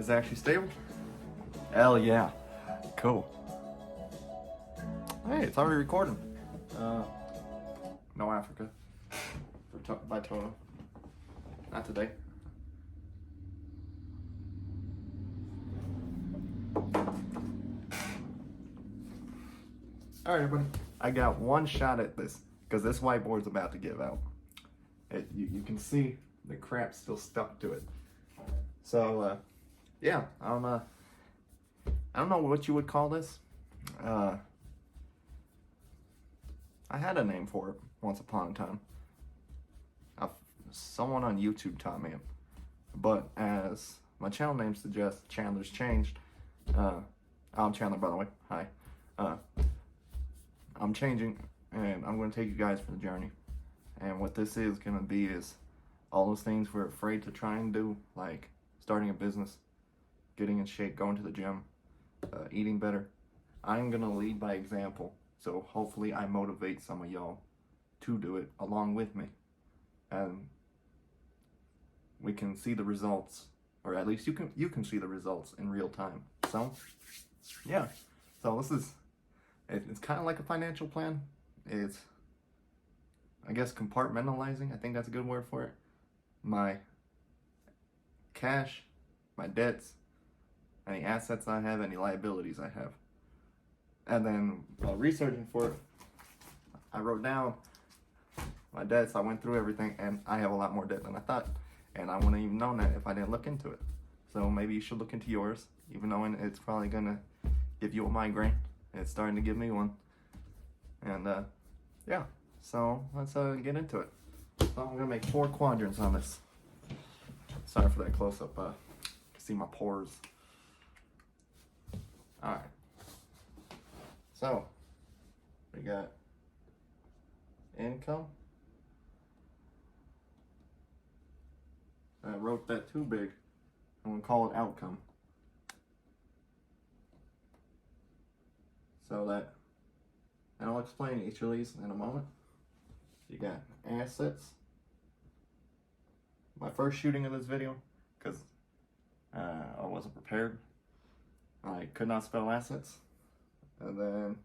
Is it actually stable? Hell yeah. Cool. Hey, it's already recording. No Africa. By Toto. Not today. Alright, everybody. I got one shot at this because this whiteboard's about to give out. You can see the crap still stuck to it. So, yeah, I don't know what you would call this. I had a name for it once upon a time. Someone on YouTube taught me it. But as my channel name suggests, Chandler's changed. I'm Chandler, by the way. Hi. I'm changing, and I'm going to take you guys for the journey. And what this is going to be is all those things we're afraid to try and do, like starting a business, getting in shape, going to the gym, eating better. I'm going to lead by example, so hopefully I motivate some of y'all to do it along with me. And we can see the results, or at least you can see the results in real time. So, yeah. So this is, it's kind of like a financial plan. It's, I guess, compartmentalizing. I think that's a good word for it. My cash, my debts, any assets I have, any liabilities I have. And then while researching for it, I wrote down my debts. I went through everything, and I have a lot more debt than I thought. And I wouldn't even known that if I didn't look into it. So maybe you should look into yours, even though it's probably gonna give you a migraine. It's starting to give me one. And yeah, so let's get into it. So I'm gonna make 4 quadrants on this. Sorry for that close-up. You can see my pores. All right. So we got income. I wrote that too big. I'm gonna call it outcome. So that, and I'll explain each of these in a moment. You got assets. My first shooting of this video, because I wasn't prepared. I could not spell assets. And then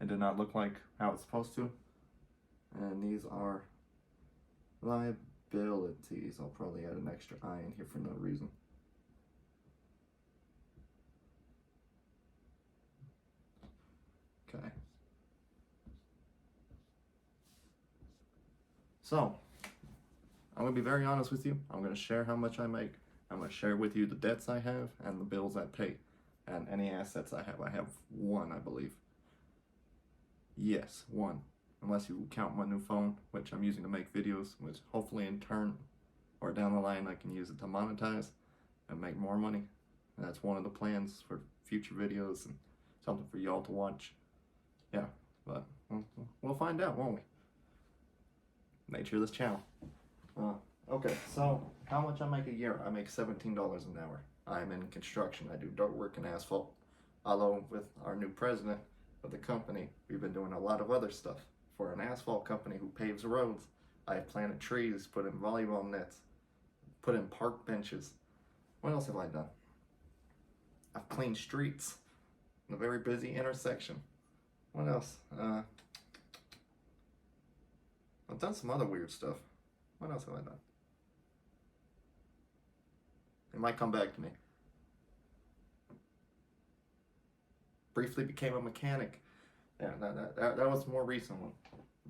it did not look like how it's supposed to. And these are liabilities. I'll probably add an extra I in here for no reason. Okay. So, I'm going to be very honest with you. I'm going to share how much I make. I'm going to share with you the debts I have and the bills I pay. And any assets I have. I have 1, I believe. Yes, 1. Unless you count my new phone, which I'm using to make videos, which hopefully in turn, or down the line, I can use it to monetize and make more money. And that's one of the plans for future videos and something for y'all to watch. Yeah, but we'll find out, won't we? Nature of this channel. Okay, so how much I make a year? I make $17 an hour. I'm in construction. I do dirt work and asphalt. Although with our new president of the company, we've been doing a lot of other stuff. For an asphalt company who paves roads, I have planted trees, put in volleyball nets, put in park benches. What else have I done? I've cleaned streets in a very busy intersection. What else? I've done some other weird stuff. What else have I done? It might come back to me. Briefly became a mechanic. Yeah, that was a more recent one.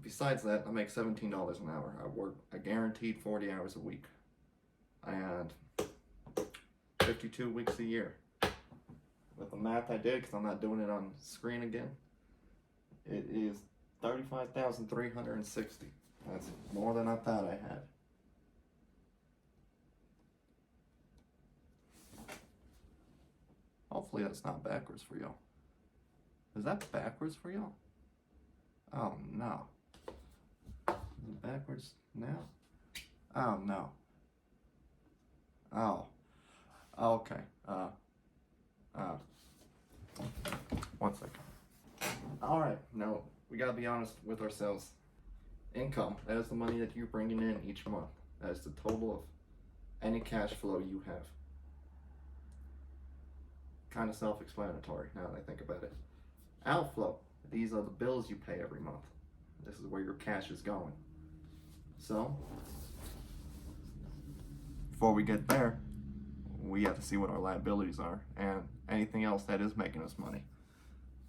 Besides that, I make $17 an hour. I work a guaranteed 40 hours a week. And 52 weeks a year. With the math I did, because I'm not doing it on screen again, it is 35,360. That's more than I thought I had. Hopefully that's not backwards for y'all. Is that backwards for y'all? Oh no. Is it backwards now? Oh no. Oh. Okay. One second. Alright, now we gotta be honest with ourselves. Income, that is the money that you're bringing in each month. That is the total of any cash flow you have. kind of self-explanatory now that I think about it. Outflow, these are the bills you pay every month. This is where your cash is going. So, before we get there, we have to see what our liabilities are and anything else that is making us money.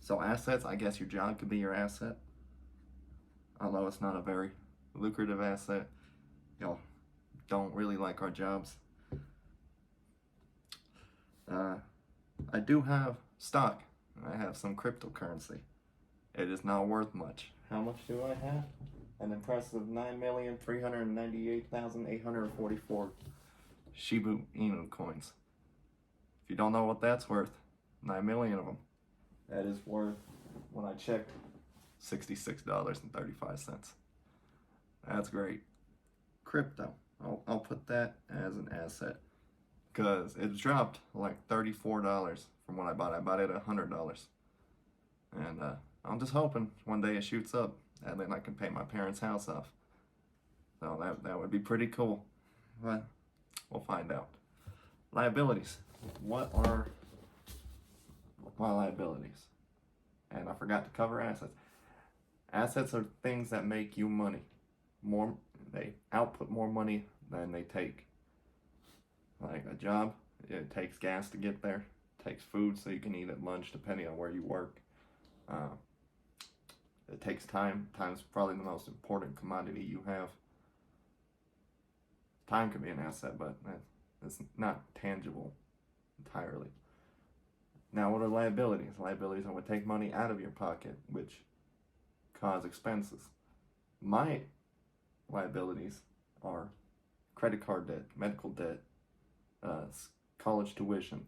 So assets, I guess your job could be your asset. Although it's not a very lucrative asset. Y'all don't really like our jobs. I do have stock. I have some cryptocurrency. It is not worth much. How much do I have? An impressive 9,398,844 Shiba Inu coins. If you don't know what that's worth, 9 million of them. That is worth, when I checked, $66.35. That's great. Crypto, I'll put that as an asset because it dropped like $34 from when I bought it. I bought it at $100. And I'm just hoping one day it shoots up and then I can pay my parents' house off. So that would be pretty cool. But we'll find out. Liabilities. What are my liabilities? And I forgot to cover assets. Assets are things that make you money. They output more money than they take. Like a job, it takes gas to get there. It takes food so you can eat at lunch depending on where you work. It takes time. Time's probably the most important commodity you have. Time can be an asset, but it's not tangible entirely. Now, what are liabilities? Liabilities are what take money out of your pocket, which cause expenses. My liabilities are credit card debt, medical debt, college tuition.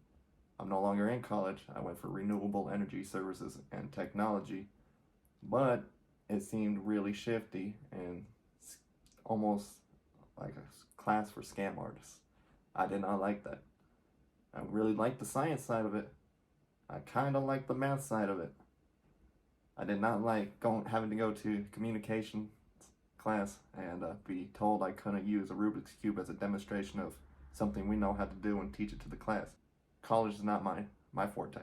I'm no longer in college. I went for renewable energy services and technology, but it seemed really shifty and almost like a class for scam artists. I did not like that. I really liked the science side of it. I kind of liked the math side of it. I did not like having to go to communication class and be told I couldn't use a Rubik's Cube as a demonstration of something we know how to do and teach it to the class. College is not my forte.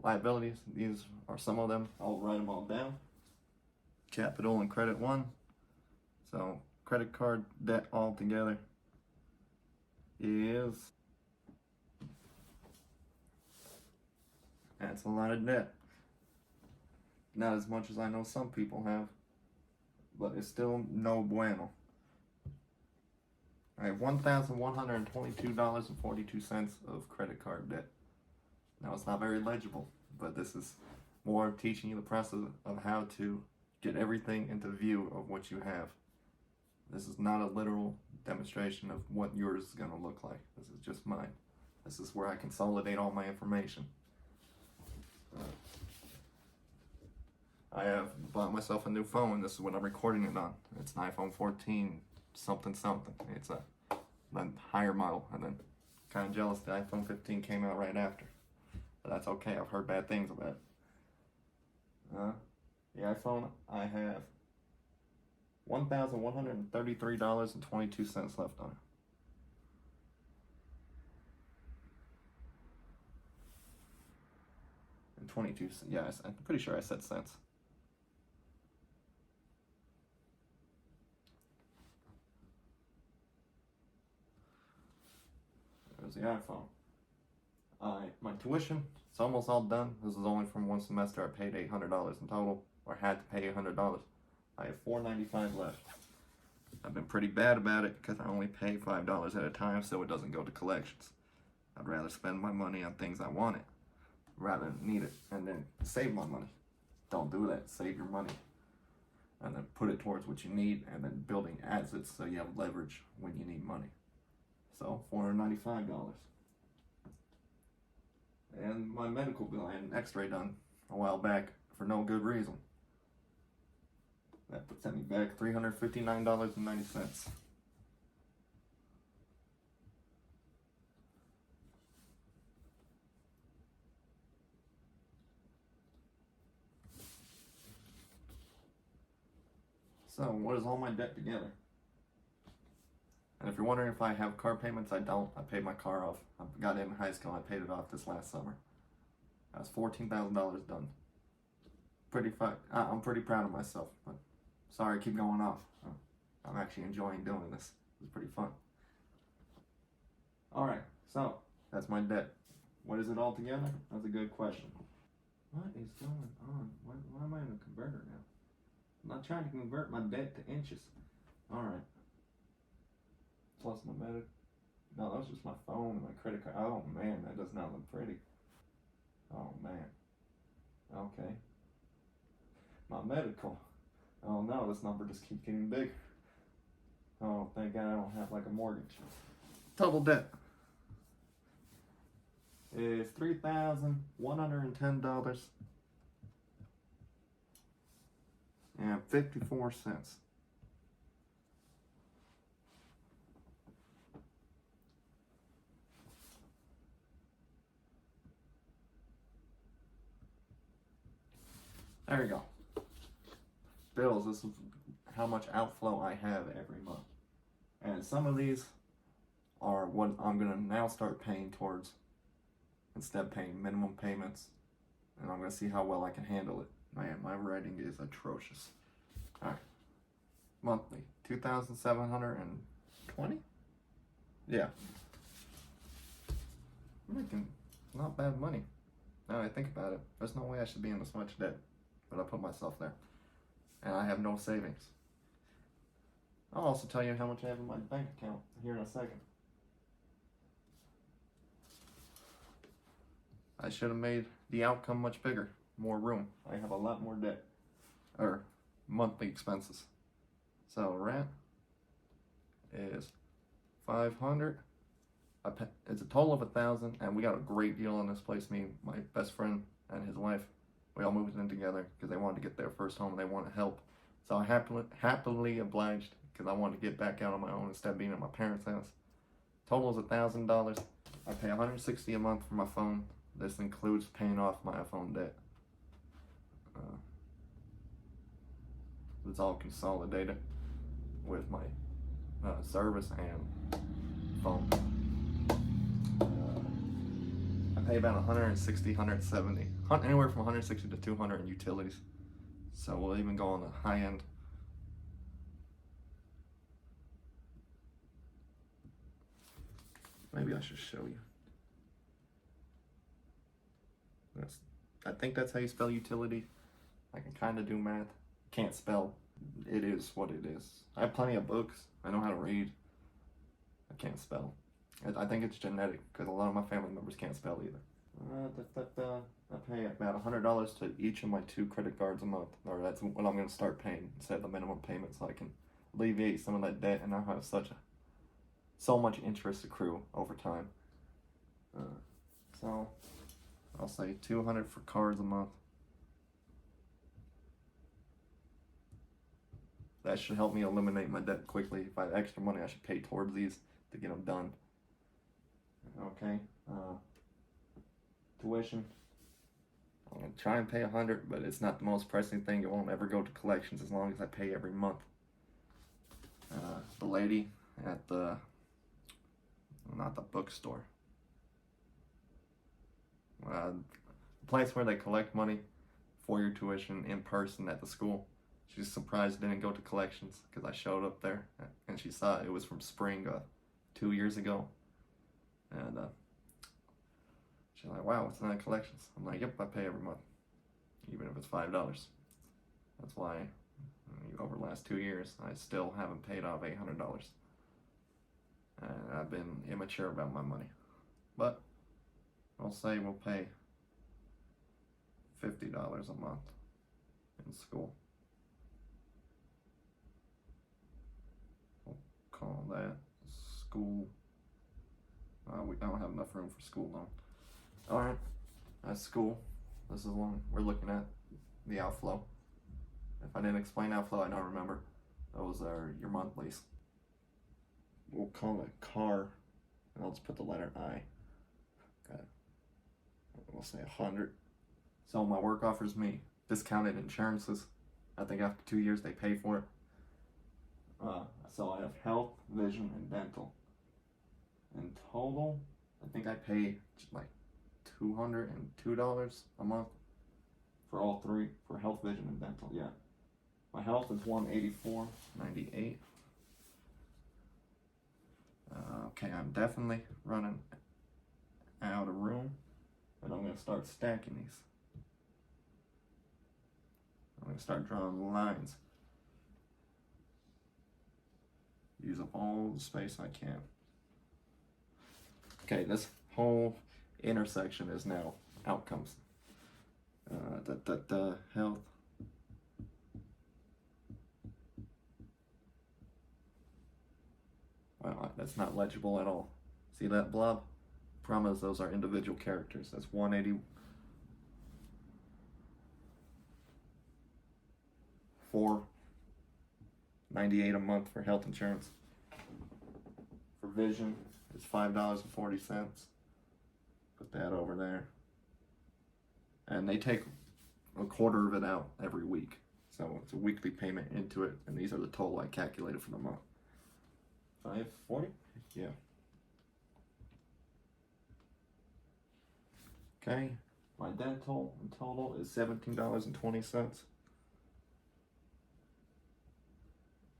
Liabilities, these are some of them. I'll write them all down. Capital and credit one. So credit card debt altogether is, that's a lot of debt. Not as much as I know some people have, but it's still no bueno. I have $1,122.42 of credit card debt. Now it's not very legible, but this is more teaching you the process of how to get everything into view of what you have. This is not a literal demonstration of what yours is going to look like. This is just mine. This is where I consolidate all my information. I have bought myself a new phone. This is what I'm recording it on. It's an iPhone 14 something. It's a higher model, and then kind of jealous the iPhone 15 came out right after. But that's okay. I've heard bad things about it. The iPhone, I have $1,133.22 left on it. And 22, yeah, I'm pretty sure I said cents. There's the iPhone. My tuition, it's almost all done. This is only from one semester. I paid $800 in total, or had to pay $800. I have $495 left. I've been pretty bad about it because I only pay $5 at a time, so it doesn't go to collections. I'd rather spend my money on things I want it, rather than need it, and then save my money. Don't do that. Save your money, and then put it towards what you need, and then building assets so you have leverage when you need money. So $495. And my medical bill, I had an x-ray done a while back for no good reason. That sent me back $359.90. So what is all my debt together? And if you're wondering if I have car payments, I don't. I paid my car off. I got it in high school. I paid it off this last summer. That's $14,000 done. I'm pretty proud of myself. But sorry, I keep going off. I'm actually enjoying doing this. It's pretty fun. All right, so that's my debt. What is it all together? That's a good question. What is going on? Why am I in a converter now? I'm not trying to convert my debt to inches. All right. Plus my medic. No, that was just my phone and my credit card. Oh man, that does not look pretty. Oh man. Okay. My medical. Oh no, this number just keeps getting bigger. Oh, thank God I don't have like a mortgage. Total debt is $3,110.54. There you go. Bills, this is how much outflow I have every month. And some of these are what I'm going to now start paying towards instead of paying minimum payments. And I'm going to see how well I can handle it. Man, my writing is atrocious. Alright. Monthly. $2,720? Yeah. I'm making not bad money. Now that I think about it, there's no way I should be in this much debt. But I put myself there. And I have no savings. I'll also tell you how much I have in my bank account here in a second. I should have made the outcome much bigger. More room. I have a lot more debt. Or monthly expenses. So rent is $500. It's a total of $1,000, and we got a great deal on this place. Me, my best friend, and his wife. We all moved in together because they wanted to get their first home and they wanted help. So I happily obliged because I wanted to get back out on my own instead of being at my parents' house. Total is $1,000. I pay $160 a month for my phone. This includes paying off my iPhone debt. It's all consolidated with my service and phone. I pay about $160, $170, anywhere from $160 to $200 in utilities. So we'll even go on the high end. Maybe I should show you. I think that's how you spell utility. I can kind of do math. Can't spell. It is what it is. I have plenty of books. I know how to read. I can't spell. I think it's genetic because a lot of my family members can't spell either. I pay about $100 to each of my 2 credit cards a month, or that's what I'm going to start paying instead of the minimum payment, so I can alleviate some of that debt and not have so much interest accrue over time. So I'll say $200 for cards a month. That should help me eliminate my debt quickly. If I have extra money, I should pay towards these to get them done. Okay. Tuition. I'm gonna try and pay $100, but it's not the most pressing thing. It won't ever go to collections as long as I pay every month. The lady at not the bookstore. The place where they collect money for your tuition in person at the school. She's surprised it didn't go to collections because I showed up there and she saw it was from spring 2 years ago. And she's like, wow, it's not in collections. I'm like, yep, I pay every month, even if it's $5. That's why over the last 2 years, I still haven't paid off $800. And I've been immature about my money. But I'll say we'll pay $50 a month in school. We'll call that school. I don't have enough room for school loan. Alright, that's school. This is one we're looking at, the outflow. If I didn't explain outflow, I don't remember. Those are your monthlies. We'll call it car, and I'll just put the letter I. Okay. We'll say 100. So my work offers me discounted insurances. I think after 2 years they pay for it. So I have health, vision, and dental. In total, I think I pay like $202 a month for all three, for health, vision, and dental. Yeah, my health is $184.98. Okay, I'm definitely running out of room, and I'm gonna start stacking these. I'm gonna start drawing lines. Use up all the space I can. Okay, this whole intersection is now outcomes. Health. Wow, that's not legible at all. See that blob? Promise those are individual characters. That's 184.98 a month for health insurance. For vision, it's $5.40. Put that over there. And they take a quarter of it out every week. So it's a weekly payment into it, and these are the total I calculated for the month. $540? Yeah. Okay, my dental in total is $17.20.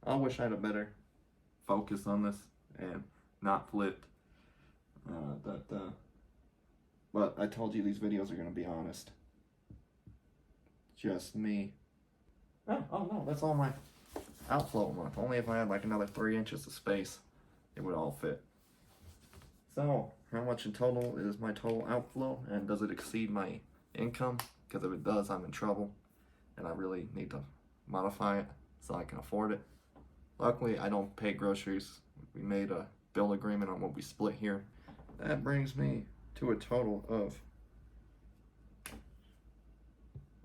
I wish I had a better focus on this and not flipped. But I told you these videos are going to be honest. Just me. Oh no, that's all my outflow month. Only if I had like another 3 inches of space, it would all fit. So, how much in total is my total outflow, and does it exceed my income? Because if it does, I'm in trouble, and I really need to modify it so I can afford it. Luckily, I don't pay groceries. We made a bill agreement on what we split here. That brings me to a total of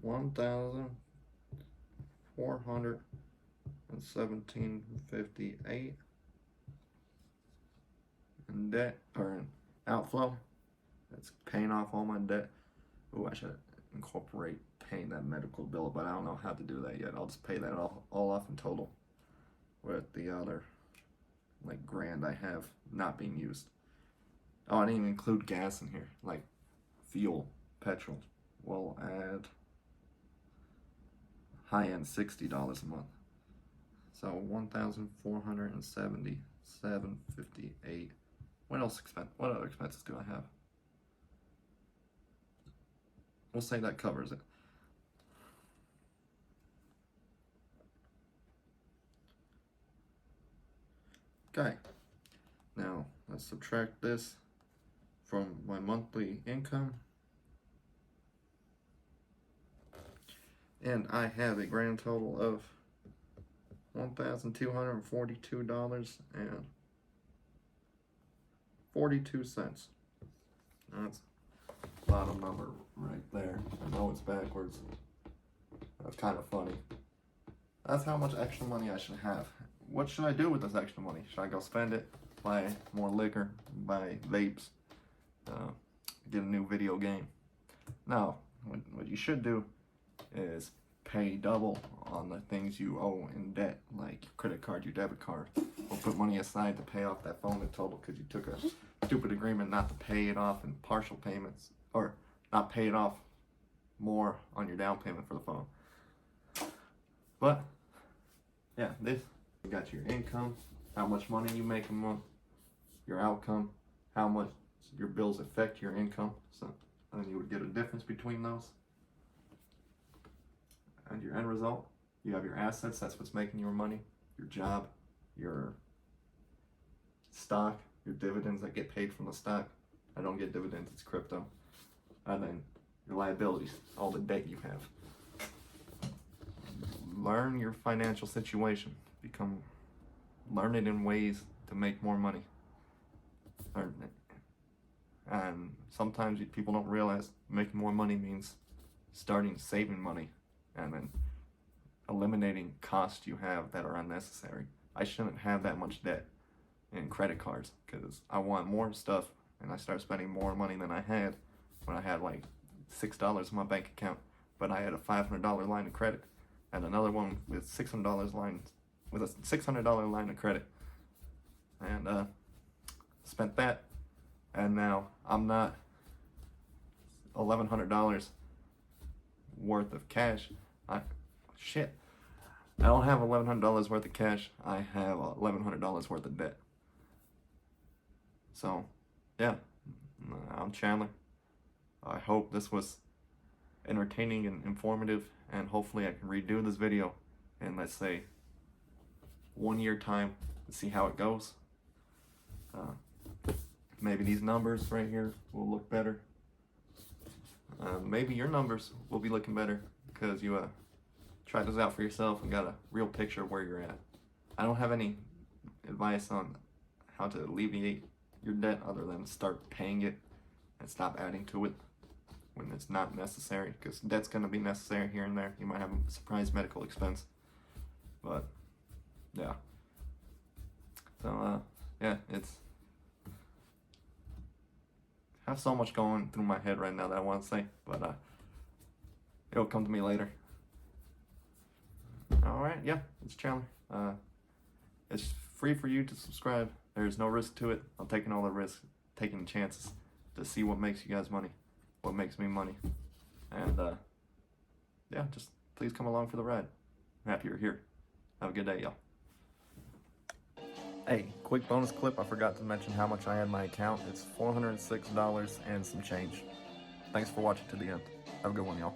$1,417.58 in debt, or in outflow. That's paying off all my debt. Oh, I should incorporate paying that medical bill, but I don't know how to do that yet. I'll just pay that all off in total with the other like grand I have not being used. Oh, I didn't even include gas in here, like fuel, petrol. We'll add high-end $60 a month. So $1,477.58. What other expenses do I have? We'll say that covers it. Okay. Now let's subtract this from my monthly income. And I have a grand total of $1,242.42. That's a bottom number right there. I know it's backwards. That's kind of funny. That's how much extra money I should have. What should I do with this extra money? Should I go spend it, buy more liquor, buy vapes, get a new video game? No, what you should do is pay double on the things you owe in debt, like your credit card, your debit card, or put money aside to pay off that phone in total because you took a stupid agreement not to pay it off in partial payments, or not pay it off more on your down payment for the phone. But yeah, this, you got your income, how much money you make a month, your outcome, how much your bills affect your income, so and then you would get a difference between those. And your end result, you have your assets, that's what's making your money, your job, your stock, your dividends that get paid from the stock. I don't get dividends, it's crypto. And then your liabilities, all the debt you have. Learn your financial situation. Learn it in ways to make more money. Learn it. And sometimes people don't realize making more money means starting saving money and then eliminating costs you have that are unnecessary. I shouldn't have that much debt in credit cards because I want more stuff and I start spending more money than I had when I had like $6 in my bank account, but I had a $500 line of credit and another one with $600 lines with a $600 line of credit, and spent that, and now I'm not $1,100 worth of cash. I don't have $1,100 worth of cash. I have $1,100 worth of debt. So, yeah, I'm Chandler. I hope this was entertaining and informative, and hopefully I can redo this video in, let's say, 1 year time and see how it goes. Maybe these numbers right here will look better. Maybe your numbers will be looking better because you tried this out for yourself and got a real picture of where you're at. I don't have any advice on how to alleviate your debt other than start paying it and stop adding to it when it's not necessary, because debt's going to be necessary here and there. You might have a surprise medical expense, but yeah. So yeah, it's I have so much going through my head right now that I want to say, but it'll come to me later. Alright, yeah, it's Chandler. It's free for you to subscribe. There's no risk to it. I'm taking all the risks, taking chances to see what makes you guys money, what makes me money. And yeah, just please come along for the ride. I'm happy you're here. Have a good day, y'all. Hey, quick bonus clip. I forgot to mention how much I had in my account. It's $406 and some change. Thanks for watching to the end. Have a good one, y'all.